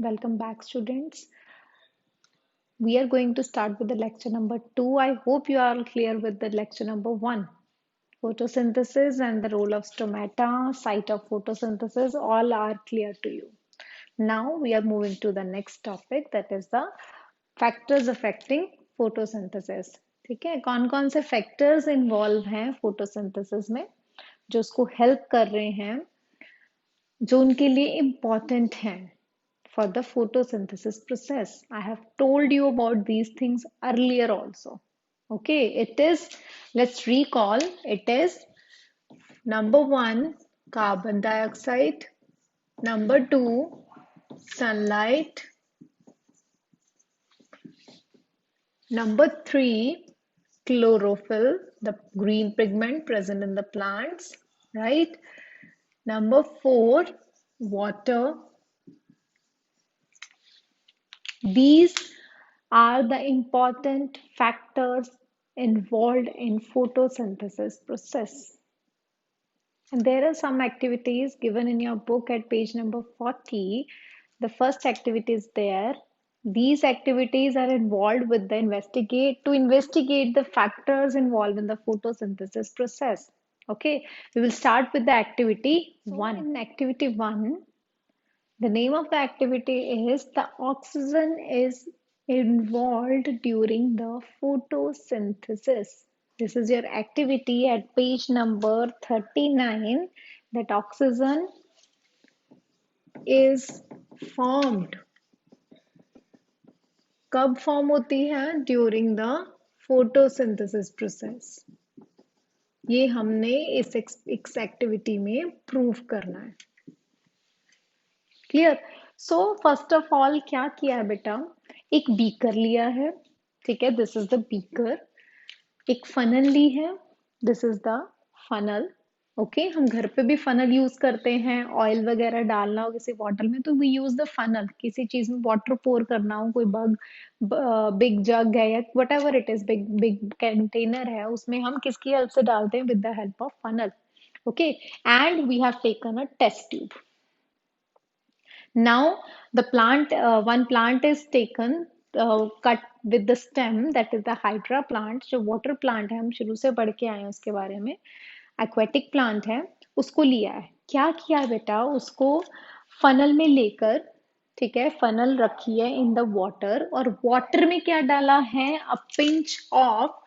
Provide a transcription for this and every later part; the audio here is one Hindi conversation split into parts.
Welcome back, students. We are going to start with the lecture number 2. I hope you are all clear with the lecture number 1. Photosynthesis and the role of stomata, site of photosynthesis, all are clear to you. Now we are moving to the next topic, that is the factors affecting photosynthesis. ठीक है, कौन कौन से फैक्टर्स इन्वॉल्व हैं फोटोसिंथेसिस में जो उसको हेल्प कर रहे हैं, जो उनके लिए इम्पोर्टेंट हैं for the photosynthesis process. I have told you about these things earlier also. Okay, it is, let's recall, it is number 1, carbon dioxide, number 2, sunlight, number 3, chlorophyll, the green pigment present in the plants, right? Number 4, water. These are the important factors involved in photosynthesis process. And there are some activities given in your book at page number 40. The first activity is there. These activities are involved with the investigate the factors involved in the photosynthesis process. Okay, we will start with the activity 1. In activity 1, the name of the activity is the oxygen is involved during the photosynthesis. This is your activity at page number 39, that oxygen is formed. कब फॉर्म होती है? During the photosynthesis process. ये हमने इस एक्टिविटी में प्रूव करना है. Clear? So first of all क्या किया है बेटा, एक बीकर लिया है, ठीक है, दिस इज द बीकर. एक फनल ली है, this is the funnel. Okay, हम घर पे भी फनल यूज करते हैं, ऑयल वगैरह डालना हो किसी बॉटल में तो वी यूज द फनल. किसी चीज में वाटर पोर करना हो, कोई बिग जग है या whatever it is, big big container है, उसमें हम किसकी हेल्प से डालते हैं? With the help of funnel. Okay, and we have taken a test tube. Now the plant, one plant is taken, cut with the stem, that is the hydra plant. जो water plant है, हम शुरू से पढ़ के आए हैं उसके बारे में. aquatic plant है, उसको लिया है. क्या किया बेटा? उसको फनल में लेकर, ठीक है, फनल रखी है इन द वाटर, और वाटर में क्या डाला है? A pinch of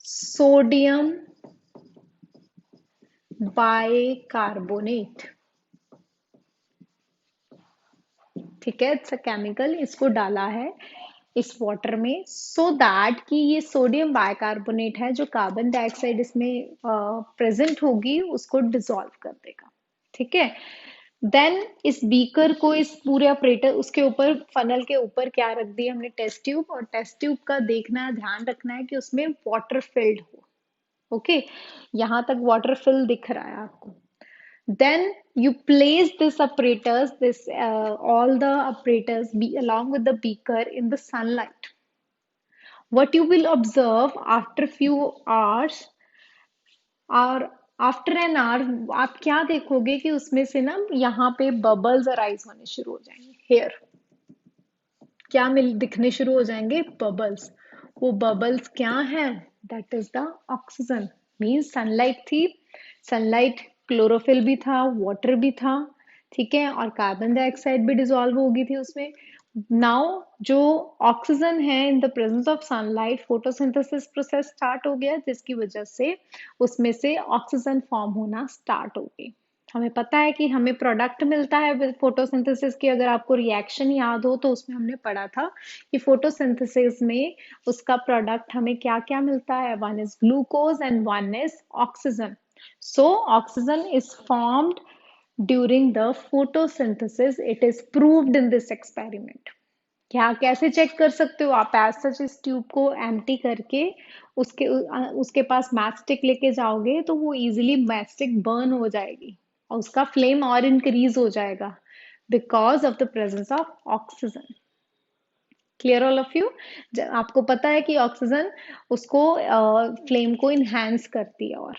sodium bicarbonate. ठीक है, इट्स अ केमिकल. इसको डाला है इस वाटर में सो दैट कि ये सोडियम बाइकार्बोनेट है, जो कार्बन डाइऑक्साइड इसमें प्रेजेंट होगी उसको डिसॉल्व कर देगा. ठीक है, देन इस बीकर को, इस पूरे ऑपरेटर, उसके ऊपर, फनल के ऊपर क्या रख दिया हमने? Test tube. और टेस्ट ट्यूब का देखना है, ध्यान रखना है कि उसमें वाटर फिल्ड हो. ओके, यहां तक वाटर फिल दिख रहा है आपको. Then you place this apparatus, all the apparatus be along with the beaker in the sunlight. What you will observe after few hours, और आफ्टर एन आवर आप क्या देखोगे कि उसमें से ना यहाँ पे बबल्स अराइज होने शुरू हो जाएंगे. हेयर क्या मिल दिखने शुरू हो जाएंगे? बबल्स. वो बबल्स क्या है? That is the oxygen. Means sunlight थी, सनलाइट, क्लोरोफिल भी था, वाटर भी था, ठीक है, और कार्बन डाइऑक्साइड भी डिसॉल्व हो गई थी उसमें. नाउ जो ऑक्सीजन है, in the presence of sunlight photosynthesis process start हो गया, जिसकी वजह से उसमें से ऑक्सीजन फॉर्म होना स्टार्ट हो गई. हमें पता है कि हमें प्रोडक्ट मिलता है फोटोसिंथेसिस की. अगर आपको रिएक्शन याद हो तो उसमें हमने पढ़ा था कि फोटोसिंथेसिस में उसका प्रोडक्ट हमें क्या क्या मिलता है. One is glucose and one is oxygen. So oxygen is formed during the photosynthesis. It is proved in this experiment. क्या कैसे चेक कर सकते हो आप? एज सच इस ट्यूब को एम्प्टी करके उसके पास मैच स्टिक लेके जाओगे तो वो इजीली मैच स्टिक बर्न हो जाएगी और उसका फ्लेम और इंक्रीज हो जाएगा because of the presence of oxygen. Clear all of you? आपको पता है कि ऑक्सीजन उसको फ्लेम को इनहेंस करती है और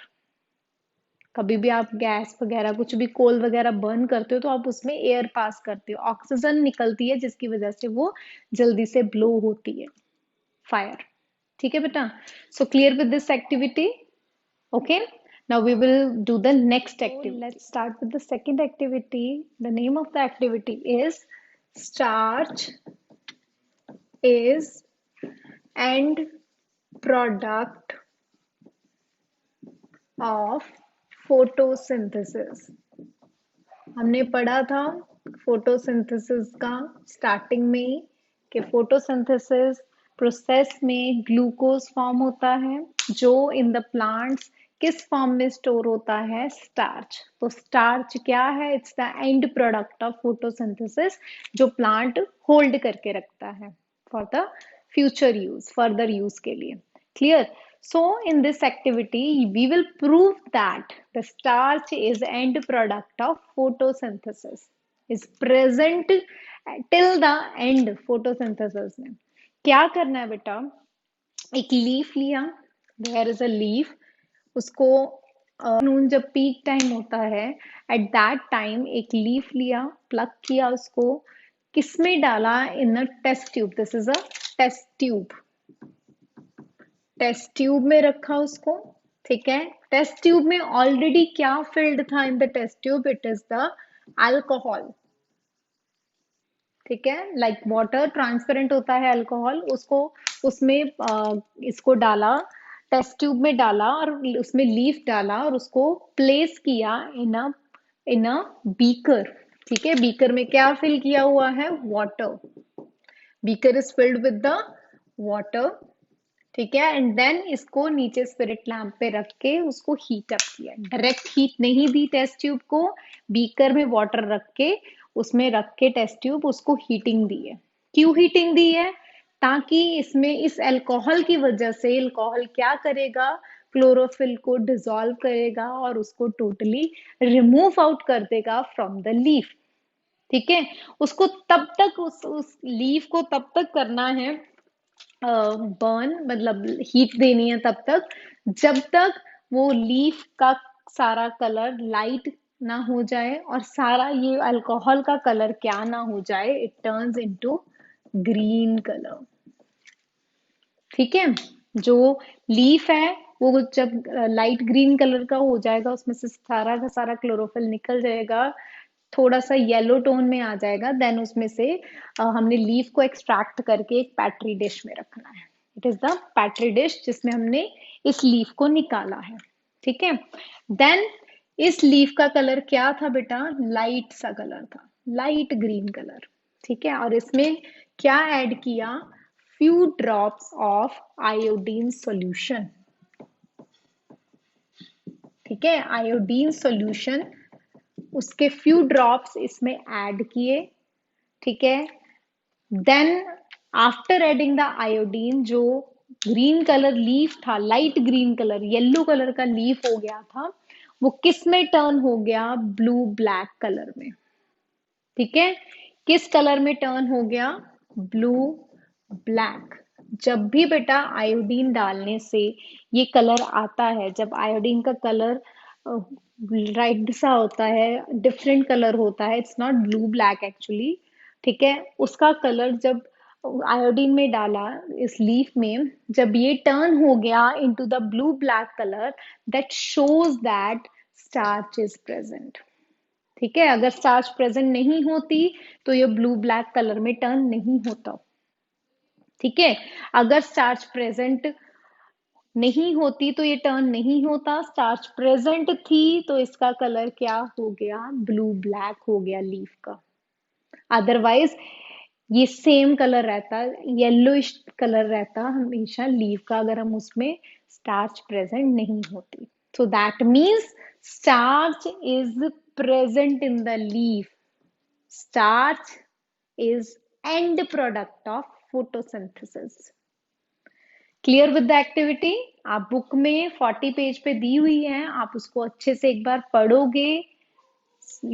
कभी भी आप गैस वगैरह कुछ भी कोल वगैरह बर्न करते हो तो आप उसमें एयर पास करते हो, ऑक्सीजन निकलती है जिसकी वजह से वो जल्दी से ब्लो होती है फायर। ठीक है बेटा? So clear with this activity? Okay, now we will do the next activity. So let's start with the second activity. The name of the activity is starch is end product of photosynthesis. हमने पढ़ा था फोटोसिंथेसिस का स्टार्टिंग में कि फोटोसिंथेसिस प्रोसेस में ग्लूकोज फॉर्म होता है जो इन द प्लांट्स किस फॉर्म में स्टोर होता है? स्टार्च। तो स्टार्च क्या है? It's the end product of photosynthesis जो प्लांट होल्ड करके रखता है for the future use, further use के लिए। Clear? So in this activity, we will prove that the starch is end product of photosynthesis, is present till the end photosynthesis में। क्या करना है बेटा? एक लीफ लिया, there is a leaf, उसको नून जब पीक टाइम होता है एट दैट टाइम एक लीफ लिया, प्लग किया उसको, किसमें डाला? In a test tube. This is a test tube. Test tube में रखा उसको। ठीक है? टेस्ट ट्यूब में ऑलरेडी क्या फिल्ड था in the test tube? It is the alcohol. ठीक है? लाइक वाटर ट्रांसपेरेंट होता है अल्कोहल, उसको उसमें इसको डाला, टेस्ट ट्यूब में डाला और उसमें लीफ डाला और उसको प्लेस किया इन अ बीकर। ठीक है? बीकर में क्या फिल किया हुआ है? Water. Beaker is filled with the water. ठीक है? एंड देन इसको नीचे स्पिरिट लैम्प पे रख के उसको हीट अप किया। डायरेक्ट हीट नहीं दी टेस्ट ट्यूब को, बीकर में वाटर रख के उसमें रख के टेस्ट ट्यूब उसको हीटिंग दी है। क्यों हीटिंग दी है? ताकि इसमें इस अल्कोहल की वजह से अल्कोहल क्या करेगा? क्लोरोफिल को डिसॉल्व करेगा और उसको टोटली रिमूव आउट कर देगा फ्रॉम द लीफ। ठीक है? उसको तब तक उस लीफ को तब तक करना है बर्न, मतलब हीट देनी है तब तक जब तक वो लीफ का सारा कलर लाइट ना हो जाए और सारा ये अल्कोहल का कलर क्या ना हो जाए, it turns into green colour. ठीक है? जो लीफ है वो जब लाइट ग्रीन कलर का हो जाएगा, उसमें से सारा का सारा क्लोरोफिल निकल जाएगा, थोड़ा सा येलो टोन में आ जाएगा, देन उसमें से हमने लीफ को एक्सट्रैक्ट करके एक पैट्री डिश में रखना है। इट इज द पैट्री डिश जिसमें हमने इस लीफ को निकाला है। ठीक है? देन इस लीफ का कलर क्या था बेटा? लाइट सा कलर था, लाइट ग्रीन कलर। ठीक है? और इसमें क्या ऐड किया? Few drops of iodine solution. ठीक है? आयोडीन सॉल्यूशन, उसके फ्यू ड्रॉप्स इसमें ऐड किए। ठीक है? Then after adding the iodine, जो ग्रीन कलर लीफ था, light green colour, yellow colour का लीफ हो गया था, वो किस में टर्न हो गया? ब्लू ब्लैक कलर में। ठीक है? किस कलर में टर्न हो गया? Blue black. जब भी बेटा आयोडीन डालने से ये कलर आता है, जब आयोडीन का कलर राइट सा होता है, डिफरेंट कलर होता है, it's not blue black actually. ठीक है? उसका कलर जब आयोडीन में डाला इस लीफ में, जब ये टर्न हो गया into the blue black colour, that shows that starch is present. ठीक है? अगर स्टार्च प्रेजेंट नहीं होती तो ये ब्लू ब्लैक कलर में टर्न नहीं होता। ठीक है? अगर स्टार्च प्रेजेंट नहीं होती तो ये टर्न नहीं होता, स्टार्च प्रेजेंट थी तो इसका कलर क्या हो गया? ब्लू ब्लैक हो गया लीफ का। अदरवाइज ये सेम कलर रहता, येलोइश कलर रहता हमेशा लीफ का, अगर हम उसमें स्टार्च प्रेजेंट नहीं होती। So that means starch is present in the leaf. Starch is end product of photosynthesis. Clear with the activity? आप बुक में 40 पेज पे दी हुई है, आप उसको अच्छे से एक बार पढ़ोगे।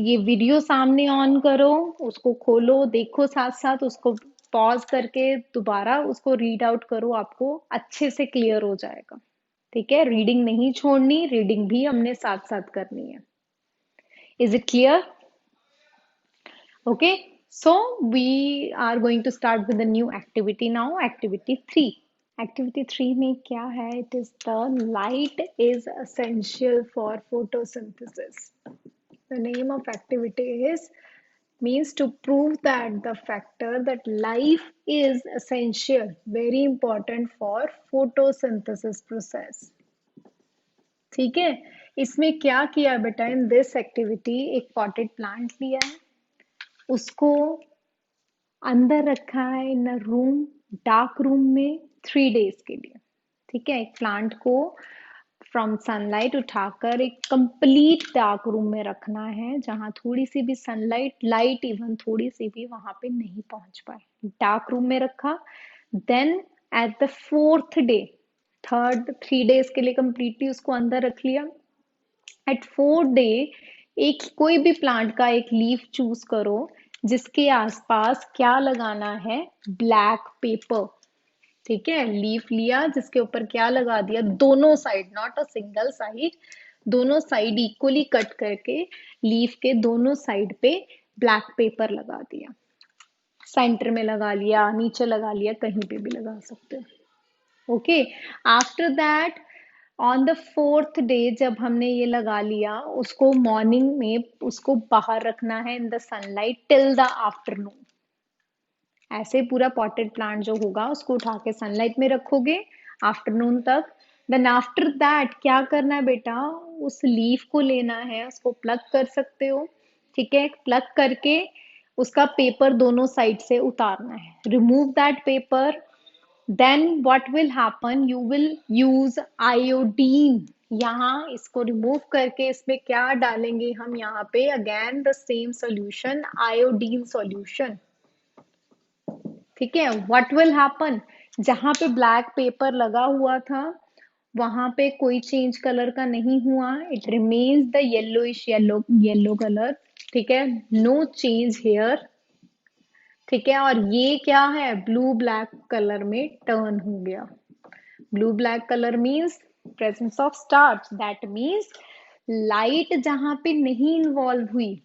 ये वीडियो सामने ऑन करो, उसको खोलो, देखो, साथ साथ उसको पॉज करके दोबारा उसको रीड आउट करो, आपको अच्छे से क्लियर हो जाएगा। ठीक है, रीडिंग नहीं छोड़नी, रीडिंग भी हमने साथ साथ करनी है। Is it clear? Okay, so we are going to start with a new activity now, activity 3. Activity 3 में क्या है? It is the light is essential for photosynthesis. The name of activity is means to prove that the factor that life is essential, very important for photosynthesis process. ठीक है, इसमें क्या किया बेटा? इन दिस एक्टिविटी एक पॉटेड प्लांट लिया है, उसको अंदर रखा है इन अ रूम, डार्क रूम में 3 days के लिए। ठीक है, एक प्लांट को फ्रॉम सनलाइट उठाकर एक कंप्लीट डार्क रूम में रखना है, जहां थोड़ी सी भी सनलाइट, लाइट इवन थोड़ी सी भी वहां पे नहीं पहुंच पाए। डार्क रूम में रखा। Then at the 4th day, 3 days के लिए कंप्लीटली उसको अंदर रख लिया। एट 4th day एक कोई भी प्लांट का एक लीफ चूज करो जिसके आसपास क्या लगाना है? Black pepper. ठीक है, लीफ लिया जिसके ऊपर क्या लगा दिया? दोनों side, not a single side, दोनों साइड इक्वली कट करके लीफ के दोनों साइड पे ब्लैक पेपर लगा दिया। सेंटर में लगा लिया, नीचे लगा लिया, कहीं पे भी लगा सकते हो। Okay, after that on the 4th day जब हमने ये लगा लिया, उसको मॉर्निंग में उसको बाहर रखना है in the sunlight till the afternoon. ऐसे पूरा पॉटेड प्लांट जो होगा उसको उठा के सनलाइट में रखोगे आफ्टरनून तक। देन आफ्टर दैट क्या करना है बेटा? उस लीफ को लेना है, उसको प्लग कर सकते हो। ठीक है, प्लग करके उसका पेपर दोनों साइड से उतारना है। Remove that paper. Then what will happen? You will use iodine. यहाँ इसको रिमूव करके इसमें क्या डालेंगे हम? यहाँ पे again the same solution, iodine solution. ठीक है, व्हाट विल हैपन? जहां पे ब्लैक पेपर लगा हुआ था वहां पे कोई चेंज कलर का नहीं हुआ, it remains the yellowish yellow yellow colour. ठीक है, नो चेंज हेयर। ठीक है, और ये क्या है? ब्लू ब्लैक कलर में टर्न हो गया। Blue black colour means presence of starch, that means light जहां पे नहीं इन्वॉल्व हुई,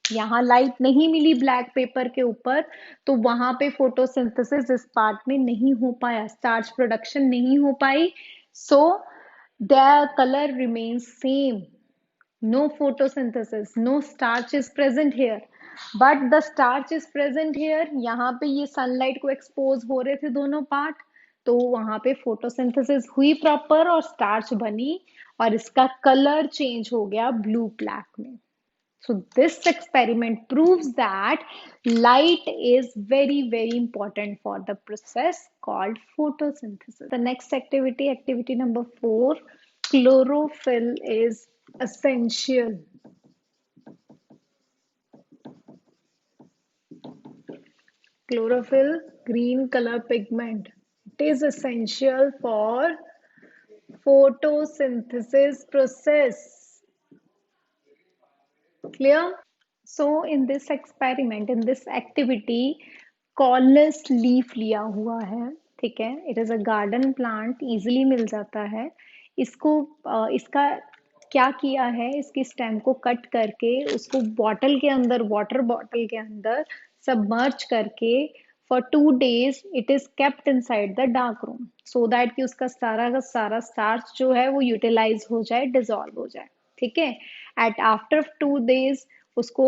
यहाँ लाइट नहीं मिली ब्लैक पेपर के ऊपर, तो वहां पे फोटोसिंथेसिस इस पार्ट में नहीं हो पाया, स्टार्च प्रोडक्शन नहीं हो पाई। So the colour remains same, no photosynthesis, no starch is present here, but the starch is present here। यहाँ पे ये सनलाइट को एक्सपोज हो रहे थे दोनों पार्ट, तो वहां पे फोटोसिंथेसिस हुई प्रॉपर और स्टार्च बनी, और इसका कलर चेंज हो गया ब्लू ब्लैक में। So this experiment proves that light is very, very important for the process called photosynthesis. The next activity, activity number 4, chlorophyll is essential. Chlorophyll, green color pigment. It is essential for photosynthesis process. Clear? So in this experiment, in this activity, coleus leaf लिया हुआ है। ठीक है, it is a garden plant, easily मिल जाता है। इसको इसका क्या किया है? इसकी स्टेम को कट करके उसको बॉटल के अंदर, वाटर बॉटल के अंदर सबमर्ज करके for 2 days it is kept inside the dark room, so that कि उसका सारा का सारा स्टार्च जो है वो यूटिलाइज हो जाए, डिजॉल्व हो जाए। ठीक है, एट आफ्टर 2 days उसको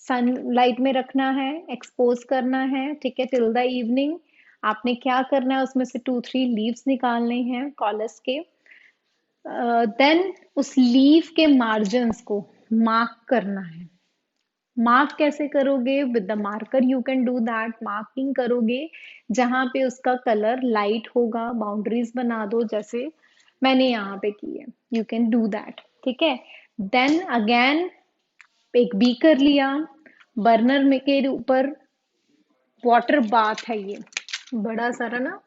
सनलाइट में रखना है, एक्सपोज करना है। ठीक है, टिल द इवनिंग। आपने क्या करना है? उसमें से 2-3 लीव्स निकालने हैं कॉलस के। देन उस लीफ के मार्जिन्स को मार्क करना है। मार्क कैसे करोगे? With the marker you can do that. Marking करोगे जहां पे उसका कलर लाइट होगा, बाउंड्रीज बना दो जैसे मैंने यहाँ पे की है, यू कैन डू दैट। ठीक है, देन अगेन एक बीकर लिया, बर्नर में के ऊपर वाटर बाथ है, ये बड़ा सारा ना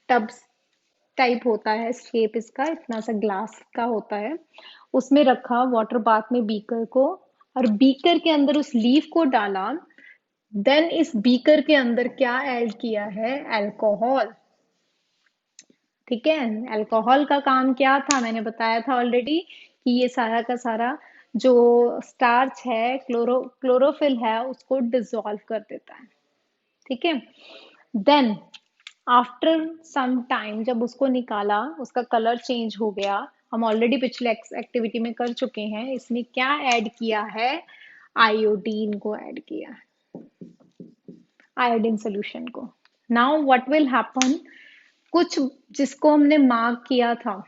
टब टाइप होता है, शेप इसका इतना सा ग्लास का होता है, उसमें रखा वाटर बाथ में बीकर को, और बीकर के अंदर उस लीफ को डाला। देन इस बीकर के अंदर क्या ऐड किया है? अल्कोहल। ठीक है। अल्कोहल का काम क्या था, मैंने बताया था ऑलरेडी कि ये सारा का सारा जो स्टार्च है, क्लोरोफिल है, उसको डिसॉल्व कर देता है। ठीक है। देन आफ्टर सम टाइम जब उसको निकाला, उसका कलर चेंज हो गया। हम ऑलरेडी पिछले एक्टिविटी में कर चुके हैं। इसमें क्या ऐड किया है, आयोडीन को ऐड किया, आयोडीन सोल्यूशन को। नाउ व्हाट विल हैपन, कुछ जिसको हमने मार्क किया था,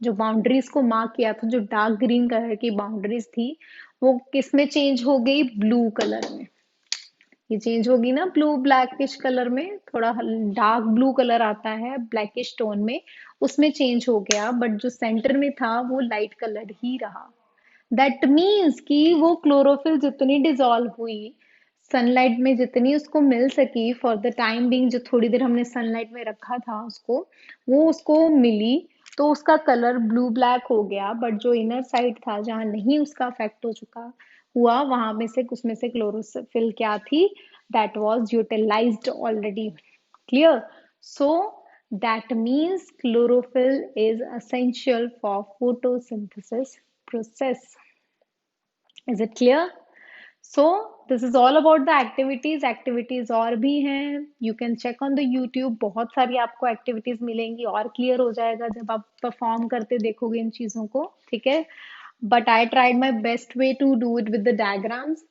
जो बाउंड्रीज को मार्क किया था, जो डार्क ग्रीन कलर की बाउंड्रीज थी, वो किस में चेंज हो गई, ब्लू कलर में। ये चेंज होगी ना ब्लू ब्लैकिश कलर में, थोड़ा डार्क ब्लू कलर आता है ब्लैकिश टोन में, उसमें चेंज हो गया। बट जो सेंटर में था वो लाइट कलर ही रहा। दैट मीन्स कि वो क्लोरोफिल जितनी डिजॉल्व हुई, सनलाइट में जितनी उसको मिल सकी फॉर द टाइम बिंग, जो थोड़ी देर हमने सनलाइट में रखा था उसको, वो उसको मिली, तो उसका कलर ब्लू ब्लैक हो गया। बट जो इनर साइड था, जहां नहीं उसका अफेक्ट हो चुका हुआ, वहां में से उसमें से क्लोरोफिल क्या थी, that was utilised already. Clear. So that means chlorophyll is essential for photosynthesis process. Is it clear? So this is all about the activities. Activities और भी हैं, you can check on the YouTube, बहुत सारी आपको activities मिलेंगी, और clear हो जाएगा जब आप perform करते देखोगे इन चीजों को। ठीक है। But I tried my best way to do it with the diagrams.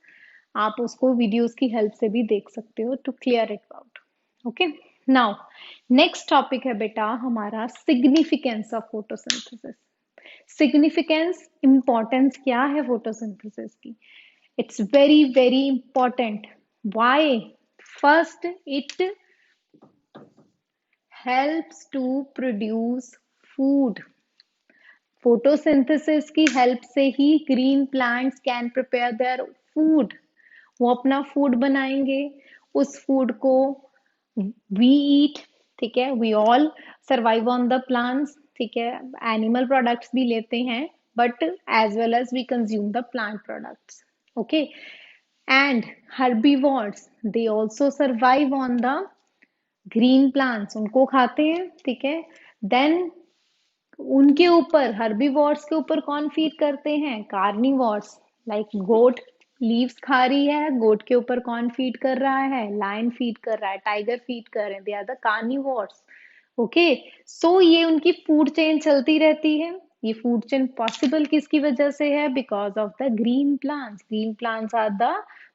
आप उसको videos की help से भी देख सकते हो to clear it out. Okay. Now next topic है बेटा हमारा significance of photosynthesis. Significance, importance क्या है फोटोसिंथेसिस की? It's very very important. Why? First, it helps to produce food. Photosynthesis की हेल्प से ही green plants can prepare their food. वो अपना फूड बनाएंगे। उस फूड को वी ईट। ठीक है। We all survive on the plants. ठीक है। एनिमल प्रोडक्ट्स भी लेते हैं, but as well as we consume the plant products. Okay. And herbivores, they also survive on the green plants, उनको खाते हैं। ठीक है। देन उनके ऊपर, हर्बीवोर्स के ऊपर कौन फीड करते हैं, कार्निवोर्स। लाइक गोट लीव्स खा रही है, गोट के ऊपर कौन फीड कर रहा है, लायन फीड कर रहा है, टाइगर फीड कर रहे हैं, they are the carnivores. Okay. So ये उनकी फूड चेन चलती रहती है। ये फूड चेन पॉसिबल किसकी वजह से है, because of the green plants. Green plants are the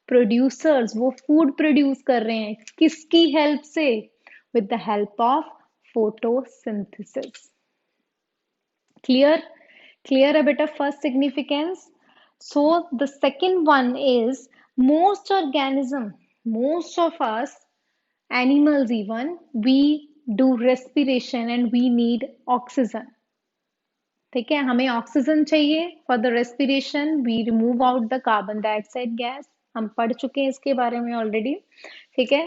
producers, वो फूड प्रोड्यूस कर रहे हैं किसकी हेल्प से, with the help of photosynthesis. Clear? Clear a bit of first significance. So the second one is most organism, most of us, animals even, we do respiration and we need oxygen. ठीक है। हमें ऑक्सीजन चाहिए for the respiration. We remove out the carbon dioxide gas. हम पढ़ चुके हैं इसके बारे में ऑलरेडी। ठीक है।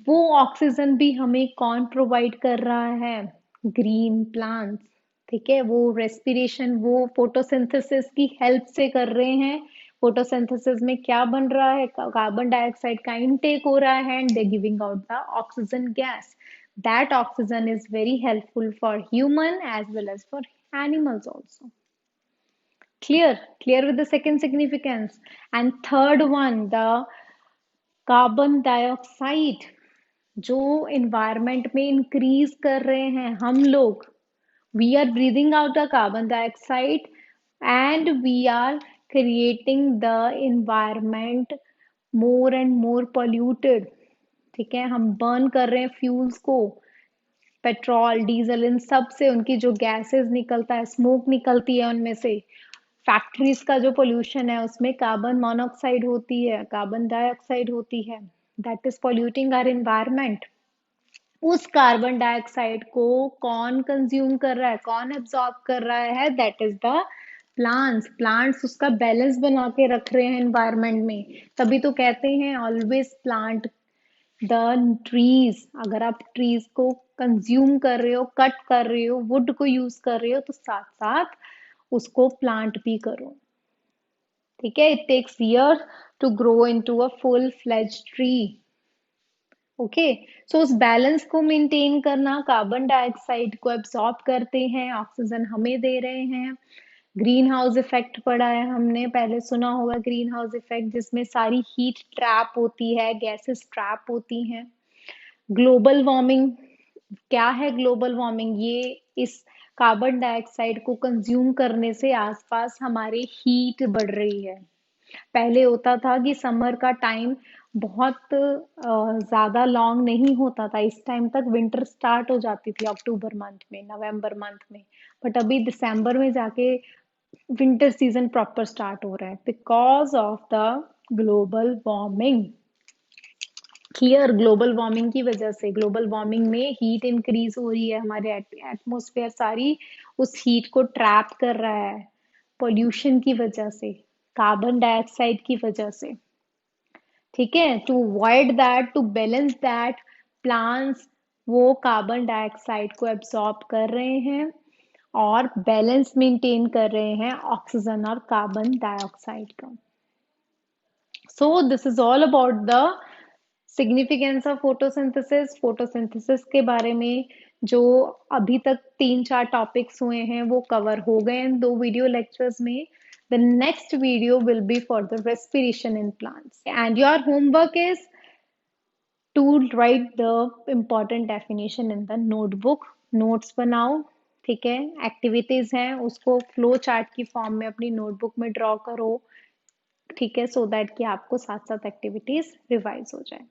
वो ऑक्सीजन भी हमें कौन प्रोवाइड कर रहा है, ग्रीन प्लांट्स। ठीक है। वो रेस्पिरेशन वो फोटोसिंथेसिस की हेल्प से कर रहे हैं। फोटोसिंथेसिस में क्या बन रहा है, कार्बन डाइऑक्साइड का इनटेक हो रहा है, and they giving out the oxygen gas. That oxygen is very helpful for human as well as for animals also. Clear? Clear with the second significance. And third one, the carbon dioxide जो एनवायरमेंट में इंक्रीज कर रहे हैं हम लोग। We are breathing out the carbon dioxide and we are creating the environment more and more polluted. ठीक है। हम बर्न कर रहे हैं फ्यूल्स को, पेट्रोल डीजल, इन सब से उनकी जो गैसेस निकलता है, स्मोक निकलती है उनमें से। फैक्ट्रीज का जो पोल्यूशन है उसमें कार्बन मोनोऑक्साइड होती है, कार्बन डाइऑक्साइड होती है, that is polluting our environment. उस कार्बन डाइऑक्साइड को कौन कंज्यूम कर रहा है, कौन एब्जॉर्ब कर रहा है, that is the plants. Plants उसका बैलेंस बना के रख रहे हैं एनवायरमेंट में। तभी तो कहते हैं ऑलवेज प्लांट द ट्रीज। अगर आप ट्रीज को कंज्यूम कर रहे हो, कट कर रहे हो, वुड को यूज कर रहे हो, तो साथ साथ उसको प्लांट भी करो। ठीक है। It takes year to grow into a full fledge tree. Okay. So उस बैलेंस को मेंटेन करना, कार्बन डाइऑक्साइड को एब्सॉर्ब करते हैं, ऑक्सीजन हमें दे रहे हैं। ग्रीन हाउस इफेक्ट पढ़ा है हमने, पहले सुना होगा ग्रीन हाउस इफेक्ट, जिसमें सारी हीट ट्रैप होती है, गैसेस ट्रैप होती हैं। ग्लोबल वार्मिंग, क्या है ग्लोबल वार्मिंग? ये इस कार्बन डाइऑक्साइड को कंज्यूम करने से आसपास हमारे हीट बढ़ रही है। पहले होता था कि समर का टाइम बहुत ज्यादा लॉन्ग नहीं होता था, इस टाइम तक विंटर स्टार्ट हो जाती थी अक्टूबर मंथ में, नवंबर मंथ में। बट अभी दिसंबर में जाके विंटर सीजन प्रॉपर स्टार्ट हो रहा है because of the global warming. Clear? Global warming की वजह से, ग्लोबल वार्मिंग में हीट इंक्रीज हो रही है, हमारे एटमोस्फेयर सारी उस हीट को ट्रैप कर रहा है पोल्यूशन की वजह से, कार्बन डाइऑक्साइड की वजह से। ठीक है, to avoid that, to balance that, plants वो कार्बन डाइऑक्साइड को एब्सॉर्ब कर रहे हैं और बैलेंस मेंटेन कर रहे हैं ऑक्सीजन और कार्बन डाइऑक्साइड का। So this is all about the significance of photosynthesis. Photosynthesis के बारे में जो अभी तक 3-4 टॉपिक्स हुए हैं वो कवर हो गए हैं 2 वीडियो लेक्चर्स में। The next video will be for the respiration in plants. And your homework is to write the important definition in the notebook. Notes बनाओ, ठीक है? एक्टिविटीज हैं उसको फ्लो चार्ट की फॉर्म में अपनी नोटबुक में ड्रॉ करो, ठीक है? सो दैट कि आपको साथ साथ एक्टिविटीज रिवाइज हो जाए।